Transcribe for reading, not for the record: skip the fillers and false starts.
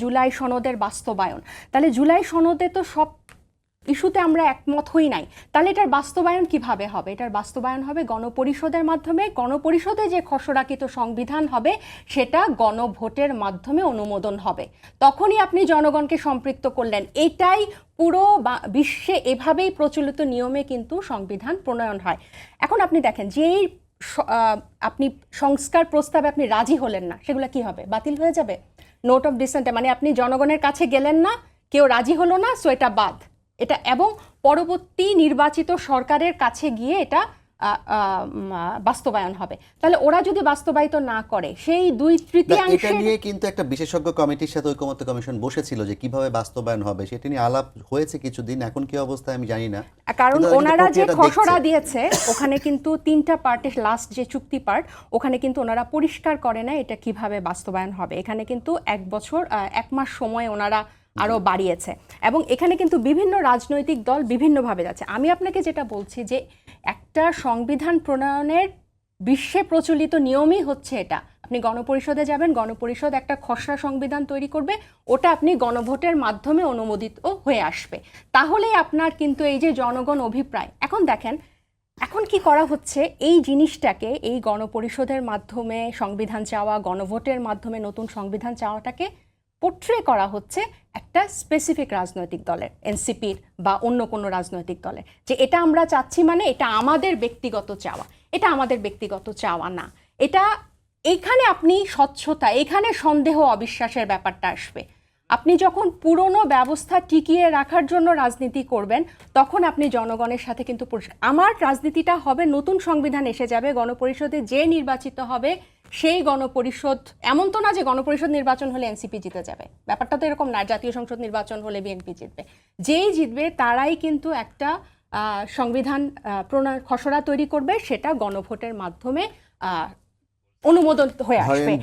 জুলাই সনদের বাস্তবায়ন, তাহলে জুলাই সনদে তো সব ইস্যুতে আমরা একমত হই নাই, তাহলে এটার বাস্তবায়ন কিভাবে হবে? এটার বাস্তবায়ন হবে গণপরিষদের মাধ্যমে। গণপরিষদে যে খসড়াকৃত সংবিধান হবে সেটা গণভোটের মাধ্যমে অনুমোদন হবে, তখনই আপনি জনগণকে সম্পৃক্ত করলেন। এটাই পুরো বিশ্বে এভাবেই প্রচলিত নিয়মে কিন্তু সংবিধান প্রণয়ন হয়। এখন আপনি দেখেন, যেই আপনি সংস্কার প্রস্তাবে আপনি রাজি হলেন না, সেগুলো কি হবে? বাতিল হয়ে যাবে। নোট অফ ডিসেন্টে মানে আপনি জনগণের কাছে গেলেন না, কেউ রাজি হলো না, সো এটা বাদ। এটা এবং পরবর্তী নির্বাচিত সরকারের কাছে গিয়ে এটা বাস্তবায়ন হবে। তাহলে ওরা যদি বাস্তবায়িত না করে, সেই 2/3 এটা নিয়ে কিন্তু একটা বিশেষজ্ঞ কমিটির সাথে ঐকমত্য কমিশন বসেছিল যে কিভাবে বাস্তবায়ন হবে, সেটা নিয়ে আলাপ হয়েছে কিছুদিন। এখন কি অবস্থা আমি জানি না, কারণ ওনারা যে খসড়া দিয়েছে ওখানে কিন্তু 3টা পার্টের লাস্ট যে চুক্তি পার্ট, ওখানে কিন্তু ওনারা পরিষ্কার করে না এটা কিভাবে বাস্তবায়ন হবে। এখানে কিন্তু 1 বছর 1 মাস সময় ওনারা আরও বাড়িয়েছে, এবং এখানে কিন্তু বিভিন্ন রাজনৈতিক দল বিভিন্নভাবে যাচ্ছে। আমি আপনাকে যেটা বলছি যে একটা সংবিধান প্রণয়নের বিশ্বে প্রচলিত নিয়মই হচ্ছে এটা। আপনি গণপরিষদে যাবেন, গণপরিষদ একটা খসড়া সংবিধান তৈরি করবে, ওটা আপনি গণভোটের মাধ্যমে অনুমোদিত হয়ে আসবে। তাহলেই আপনার কিন্তু এই যে জনগণ অভিপ্রায়, এখন দেখেন এখন কি করা হচ্ছে, এই জিনিসটাকে, এই গণপরিষদের মাধ্যমে সংবিধান চাওয়া, গণভোটের মাধ্যমে নতুন সংবিধান চাওয়াটাকে পোট্রে করা হচ্ছে একটা স্পেসিফিক রাজনৈতিক দলের, এনসিপির বা অন্য কোনো রাজনৈতিক দলের, যে এটা আমরা চাচ্ছি, মানে এটা আমাদের ব্যক্তিগত চাওয়া। এটা আমাদের ব্যক্তিগত চাওয়া না। এটা এইখানে আপনি স্বচ্ছতা, এখানে সন্দেহ অবিশ্বাসের ব্যাপারটা আসবে। আপনি যখন পুরনো ব্যবস্থা টিকিয়ে রাখার জন্য রাজনীতি করবেন, তখন আপনি জনগণের সাথে কিন্তু আমার রাজনীতিটা হবে, নতুন সংবিধান এসে যাবে, গণপরিষদে যে নির্বাচিত হবে সেই গণপরিষদ, এমন তো না যে গণপরিষদ নির্বাচন হলে এনসিপি জিতে যাবে, ব্যাপারটা তো এরকম না। জাতীয় সংসদ নির্বাচন হলে বিএনপি জিতবে, যেই জিতবে তারাই কিন্তু একটা সংবিধান প্রণয়ন খসড়া তৈরি করবে, সেটা গণভোটের মাধ্যমে অনুমোদন হয়ে আসবে।